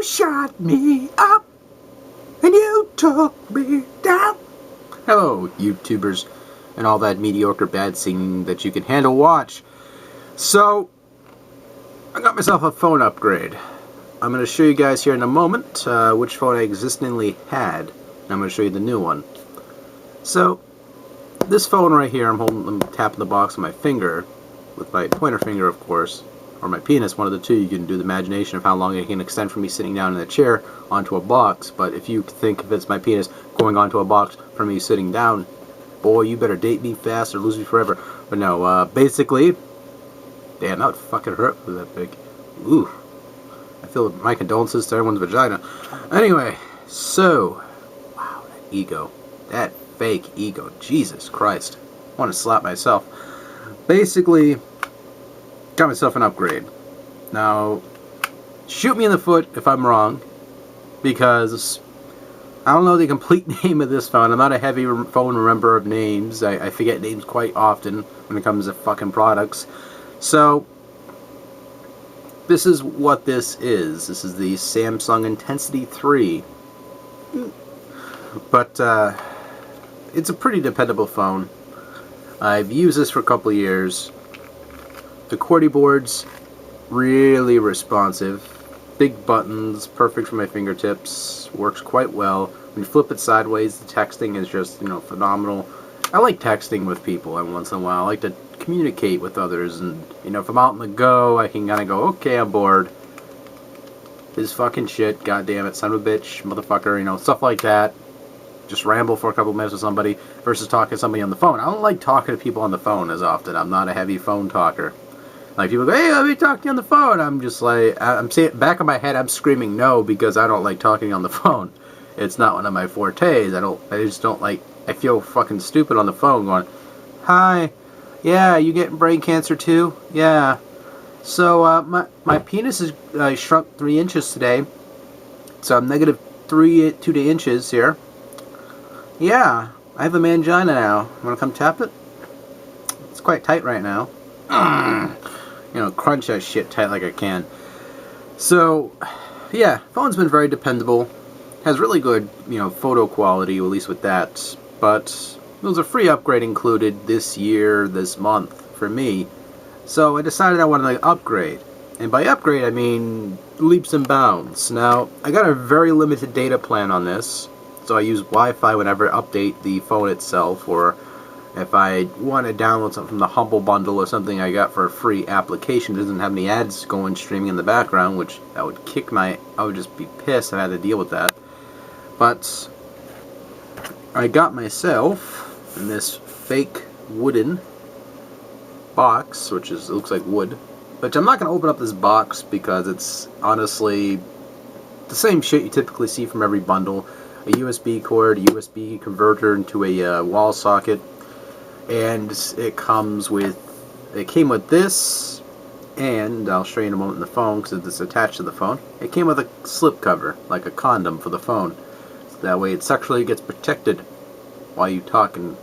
You shot me up and you took me down. Hello, YouTubers and all that mediocre bad singing that you can handle watch. So, I got myself a phone upgrade. I'm going to show you guys here in a moment which phone I existingly had. And I'm going to show you the new one. So, this phone right here, I'm tapping the box with my finger, with my pointer finger of course, or my penis, one of the two. You can do the imagination of how long it can extend from me sitting down in a chair onto a box, but if you think if it's my penis going onto a box from me sitting down, boy, you better date me fast or lose me forever. But no, basically, damn, that would fucking hurt with that big. Ooh. I feel my condolences to everyone's vagina. Anyway, so, wow, that ego. That fake ego. Jesus Christ. I want to slap myself. Basically, got myself an upgrade. Now, shoot me in the foot if I'm wrong, because I don't know the complete name of this phone. I'm not a heavy phone remember of names. I forget names quite often when it comes to fucking products. So, this is what this is. This is the Samsung Intensity 3. But, it's a pretty dependable phone. I've used this for a couple of years. The QWERTY board's really responsive. Big buttons, perfect for my fingertips, works quite well. When you flip it sideways, the texting is just, phenomenal. I like texting with people every once in a while. I like to communicate with others, and, if I'm out on the go, I can kind of go, okay, I'm bored. This fucking shit, goddammit, son of a bitch, motherfucker, stuff like that. Just ramble for a couple minutes with somebody versus talking to somebody on the phone. I don't like talking to people on the phone as often. I'm not a heavy phone talker. Like, people go, hey, let me talk to you on the phone. I'm just like, I'm saying, back of my head, I'm screaming no because I don't like talking on the phone. It's not one of my fortes. I just don't like, I feel fucking stupid on the phone going, hi, yeah, you getting brain cancer too? Yeah. So, my penis is shrunk 3 inches today. So I'm negative 2 inches here. Yeah, I have a mangina now. Want to come tap it? It's quite tight right now. Crunch that shit tight like I can. So, yeah, phone's been very dependable. Has really good, photo quality, at least with that. But there was a free upgrade included this month, for me. So I decided I wanted to upgrade. And by upgrade, I mean leaps and bounds. Now, I got a very limited data plan on this. So I use Wi-Fi whenever I update the phone itself, or if I want to download something from the Humble Bundle or something I got for a free application that doesn't have any ads going streaming in the background, which I would I would just be pissed if I had to deal with that. But I got myself in this fake wooden box, which looks like wood, which I'm not going to open up this box because it's honestly the same shit you typically see from every bundle. A USB cord, a USB converter into a wall socket, and it came with this, and I'll show you in a moment in the phone because it's attached to the phone. It came with a slip cover, like a condom for the phone. So that way it sexually gets protected while you talk and,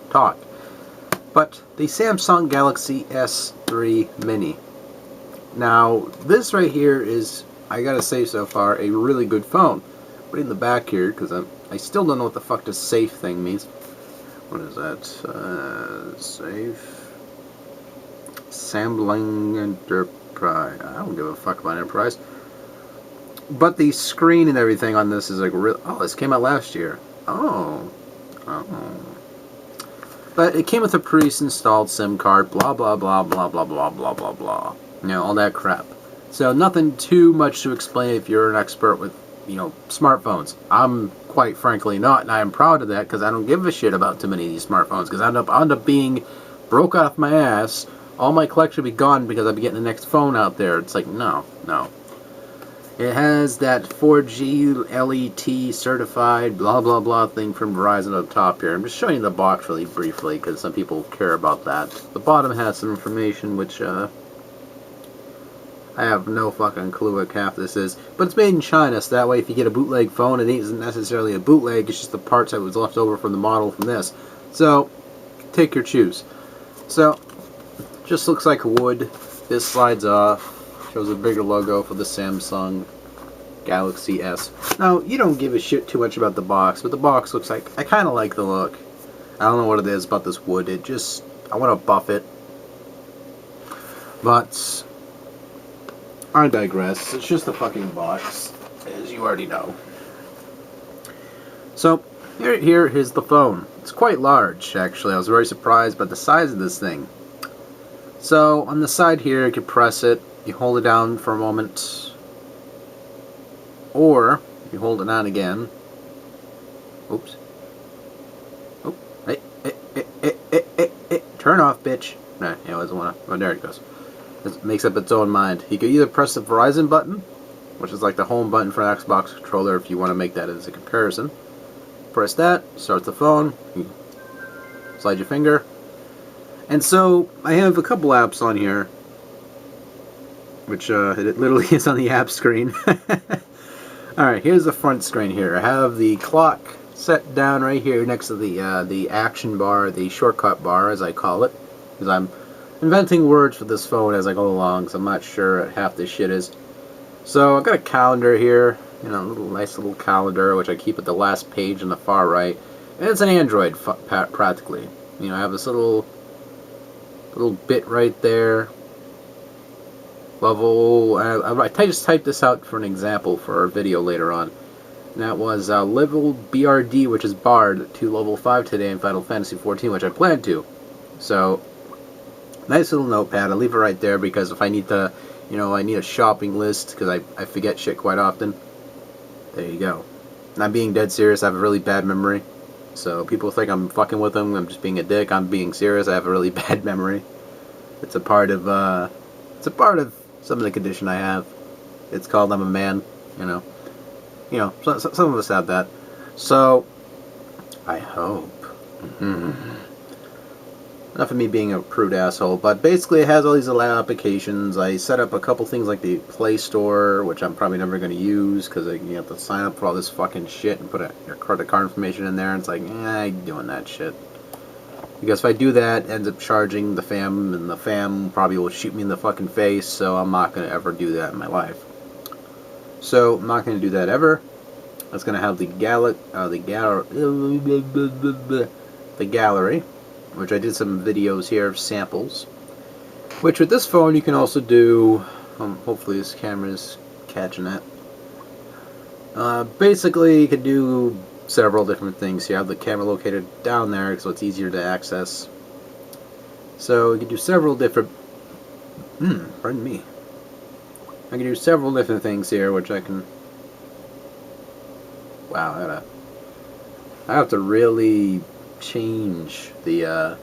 talk. But the Samsung Galaxy S3 Mini. Now, this right here is, I gotta say so far, a really good phone. Put it in the back here, because I still don't know what the fuck this safe thing means. What is that? Safe. Sampling Enterprise. I don't give a fuck about Enterprise. But the screen and everything on this is like real. Oh, this came out last year. Oh. But it came with a pre-installed SIM card, blah, blah, blah, blah, blah, blah, blah, blah, blah. All that crap. So nothing too much to explain if you're an expert with smartphones. I'm quite frankly not, and I am proud of that because I don't give a shit about too many of these smartphones because I end up being broke off my ass. All my collection will be gone because I'll be getting the next phone out there. It's like, no. It has that 4G LET certified blah blah blah thing from Verizon up top here. I'm just showing you the box really briefly because some people care about that. The bottom has some information which I have no fucking clue what half this is. But it's made in China, so that way if you get a bootleg phone, it isn't necessarily a bootleg, it's just the parts that was left over from the model from this. So, take your choose. So, just looks like wood. This slides off. Shows a bigger logo for the Samsung Galaxy S. Now, you don't give a shit too much about the box, but the box looks like... I kind of like the look. I don't know what it is about this wood. It just... I want to buff it. But... I digress. It's just a fucking box, as you already know. So, here's the phone. It's quite large, actually. I was very surprised by the size of this thing. So, on the side here, you can press it. You hold it down for a moment. Or, you hold it down again. Oops. Oh, hey. Turn off, bitch. Nah, it wasn't wanna. Oh, there it goes. It makes up its own mind. You can either press the Verizon button, which is like the home button for an Xbox controller if you want to make that as a comparison. Press that, starts the phone, you slide your finger. And so, I have a couple apps on here, which it literally is on the app screen. Alright, here's the front screen here. I have the clock set down right here next to the action bar, the shortcut bar as I call it. Because I'm inventing words for this phone as I go along, because I'm not sure what half this shit is. So I've got a calendar here, you know, a nice little calendar, which I keep at the last page on the far right. And it's an Android, practically. You know, I have this little bit right there. Level, I just typed this out for an example for our video later on. And that was level BRD, which is barred, to level 5 today in Final Fantasy XIV, which I planned to. So, nice little notepad. I leave it right there because if I need to, you know, I need a shopping list because I forget shit quite often. There you go. Not being dead serious, I have a really bad memory. So people think I'm fucking with them, I'm just being a dick. I'm being serious, I have a really bad memory. It's a part of some of the condition I have. It's called I'm a man, you know. You know, some of us have that. So, I hope. Enough of me being a prude asshole, but basically it has all these little applications. I set up a couple things like the Play Store, which I'm probably never going to use because you have to sign up for all this fucking shit and put your credit card information in there, and it's like, I ain't doing that shit. Because if I do that, it ends up charging the fam, and the fam probably will shoot me in the fucking face, so I'm not going to ever do that in my life. So, I'm not going to do that ever. It's going to have the gallery, which I did some videos here of samples. Which with this phone you can also do, hopefully this camera's catching that. Basically you can do several different things. You have the camera located down there so it's easier to access. So you can do several different, pardon me. I can do several different things here which I can, wow, I have to really change the, I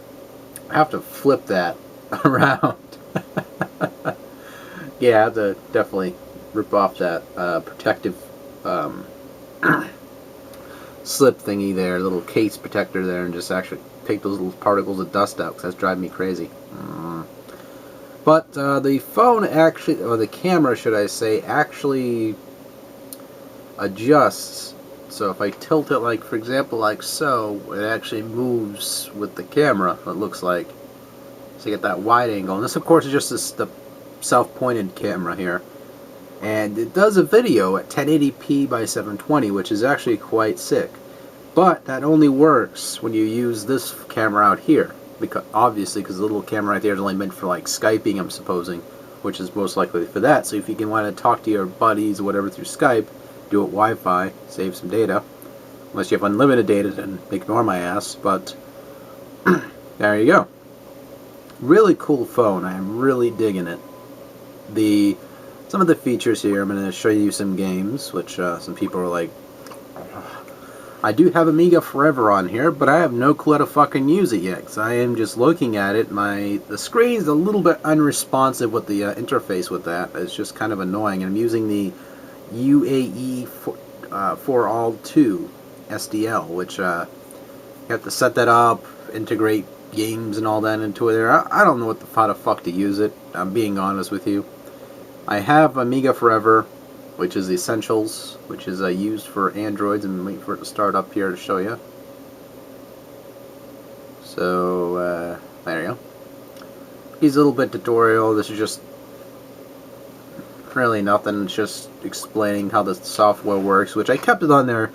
have to flip that around. Yeah, I have to definitely rip off that protective slip thingy there, little case protector there, and just actually take those little particles of dust out, because that's driving me crazy. But the phone actually, or the camera should I say, actually adjusts. So if I tilt it, like for example like so, it actually moves with the camera, it looks like. So you get that wide angle. And this of course is just the self-pointed camera here. And it does a video at 1080p by 720, which is actually quite sick. But that only works when you use this camera out here. Obviously, because the little camera right there is only meant for like Skyping, I'm supposing, which is most likely for that. So if you can want to talk to your buddies or whatever through Skype, do it Wi-Fi, save some data. Unless you have unlimited data, then ignore my ass. But there you go. Really cool phone. I am really digging it. Some of the features here, I'm going to show you some games, which some people are like, I do have Amiga Forever on here, but I have no clue how to fucking use it yet, because I am just looking at it. The screen's a little bit unresponsive with the interface with that. It's just kind of annoying, and I'm using the UAE for all 2 SDL, which you have to set that up, integrate games and all that into there. I don't know how the fuck to use it. I'm being honest with you. I have Amiga Forever, which is the Essentials, which is used for Androids, and wait for it to start up here to show you. So there you go. Here's a little bit tutorial. This is just really nothing. It's just explaining how the software works, which I kept it on there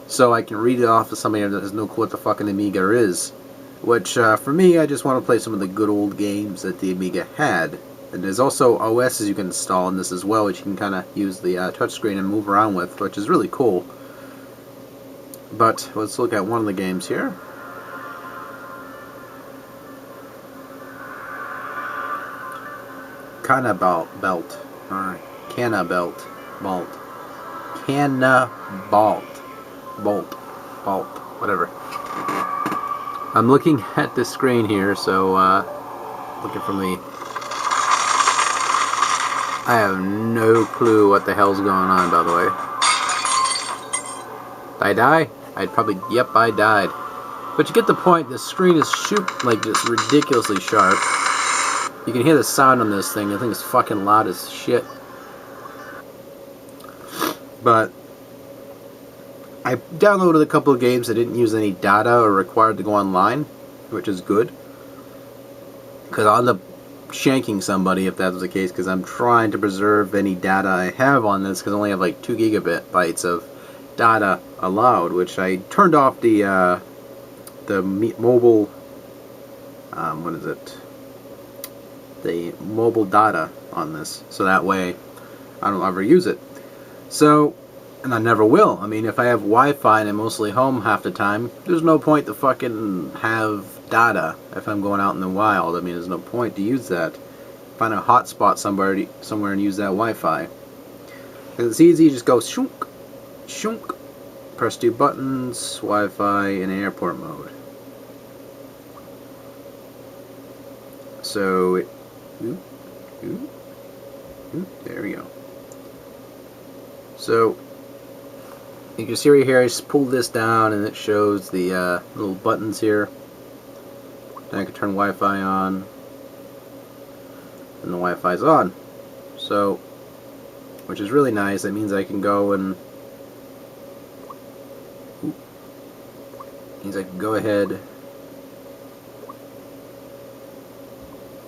so I can read it off to somebody that has no clue what the fuck an Amiga is. Which, for me, I just want to play some of the good old games that the Amiga had. And there's also OSs you can install in this as well, which you can kind of use the touchscreen and move around with, which is really cool. But let's look at one of the games here. Cannabalt. Whatever. I'm looking at the screen here, so looking from the... I have no clue what the hell's going on, by the way. Did I die? I'd probably... Yep, I died. But you get the point. The screen is like just ridiculously sharp. You can hear the sound on this thing. I think it's fucking loud as shit. But I downloaded a couple of games that didn't use any data or required to go online, which is good. Because I'll end up shanking somebody if that was the case, because I'm trying to preserve any data I have on this, because I only have like 2 gigabytes of data allowed, which I turned off the mobile, what is it? The mobile data on this, so that way I don't ever use it. So, and I never will. I mean, if I have Wi-Fi and I'm mostly home half the time, there's no point to fucking have data if I'm going out in the wild. I mean, there's no point to use that. Find a hotspot somewhere and use that Wi-Fi. Because it's easy, you just go shunk, shunk, press 2 buttons, Wi-Fi in airport mode. So it... there we go. So you can see right here, I just pulled this down and it shows the little buttons here. Then I can turn Wi-Fi on, and the Wi-Fi's on. So, which is really nice. That means I can go and go ahead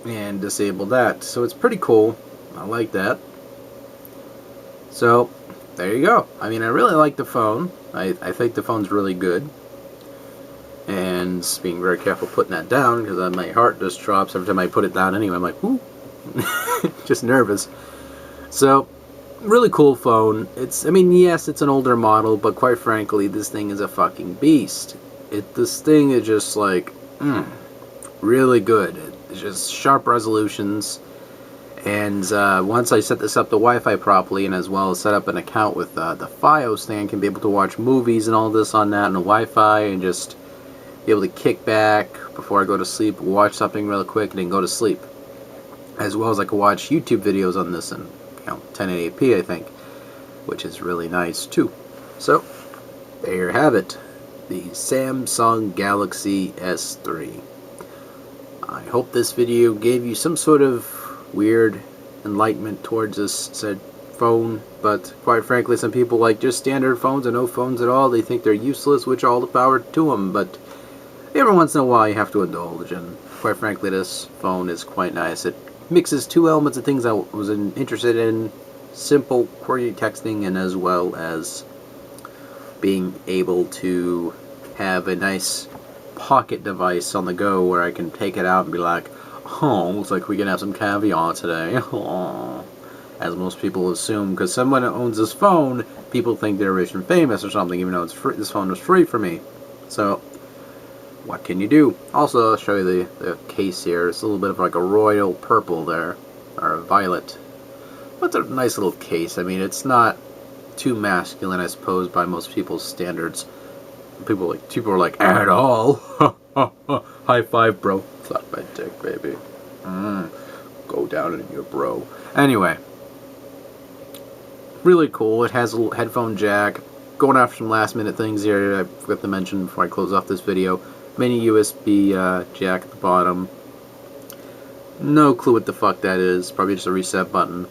and disable that. So it's pretty cool. I like that. So there you go. I mean, I really like the phone. I think the phone's really good. And being very careful putting that down, because my heart just drops every time I put it down anyway. I'm like, whoo. Just nervous. So, really cool phone. I mean, yes, it's an older model, but quite frankly, this thing is a fucking beast. This thing is just like, really good. It's just sharp resolutions. And once I set this up to Wi-Fi properly, and as well as set up an account with the Fios thing, I can be able to watch movies and all this on that and the Wi-Fi, and just be able to kick back before I go to sleep, watch something real quick, and then go to sleep. As well as I can watch YouTube videos on this in 1080p, I think, which is really nice too. So there you have it, the Samsung Galaxy S3. I hope this video gave you some sort of weird enlightenment towards this said phone, but quite frankly, some people like just standard phones or no phones at all. They think they're useless, which all the power to them, but every once in a while you have to indulge, and quite frankly, this phone is quite nice. It mixes 2 elements of things I was interested in: simple query texting, and as well as being able to have a nice pocket device on the go where I can take it out and be like, oh, looks like we can have some caviar today. Oh. As most people assume, because someone who owns this phone, people think they're rich and famous or something, even though it's free. This phone was free for me. So, what can you do? Also, I'll show you the case here. It's a little bit of like a royal purple there, or a violet. But it's a nice little case. I mean, it's not too masculine, I suppose, by most people's standards. People are like, at all. High five, bro. Suck my dick, baby. Go down in your bro. Anyway, really cool. It has a little headphone jack. Going after some last minute things here I forgot to mention before I close off this video. Mini USB jack at the bottom. No clue what the fuck that is. Probably just a reset button.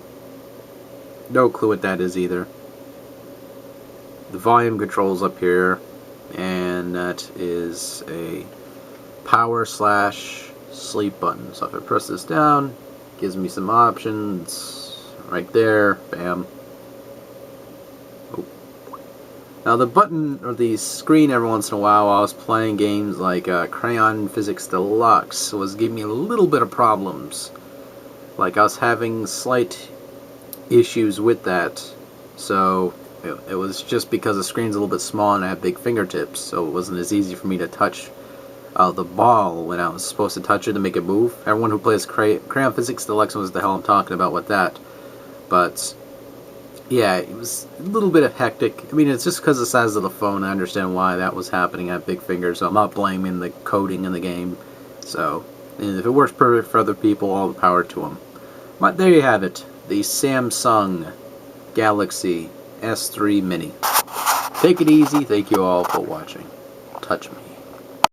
No clue what that is either. The volume controls up here, and that is a power/sleep button. So if I press this down, it gives me some options. right there. Bam. Oh. Now the button, or the screen, every once in a while I was playing games like Crayon Physics Deluxe, was giving me a little bit of problems. Like I was having slight issues with that. So it was just because the screen's a little bit small and I have big fingertips, so it wasn't as easy for me to touch the ball when I was supposed to touch it to make it move. Everyone who plays Crayon Physics Deluxe knows what the hell I'm talking about with that. But yeah, it was a little bit of hectic. I mean, it's just because of the size of the phone. I understand why that was happening. I have big fingers, so I'm not blaming the coding in the game. So, and if it works perfect for other people, all the power to them. But there you have it, the Samsung Galaxy S3 Mini. Take it easy. Thank you all for watching. Touch me.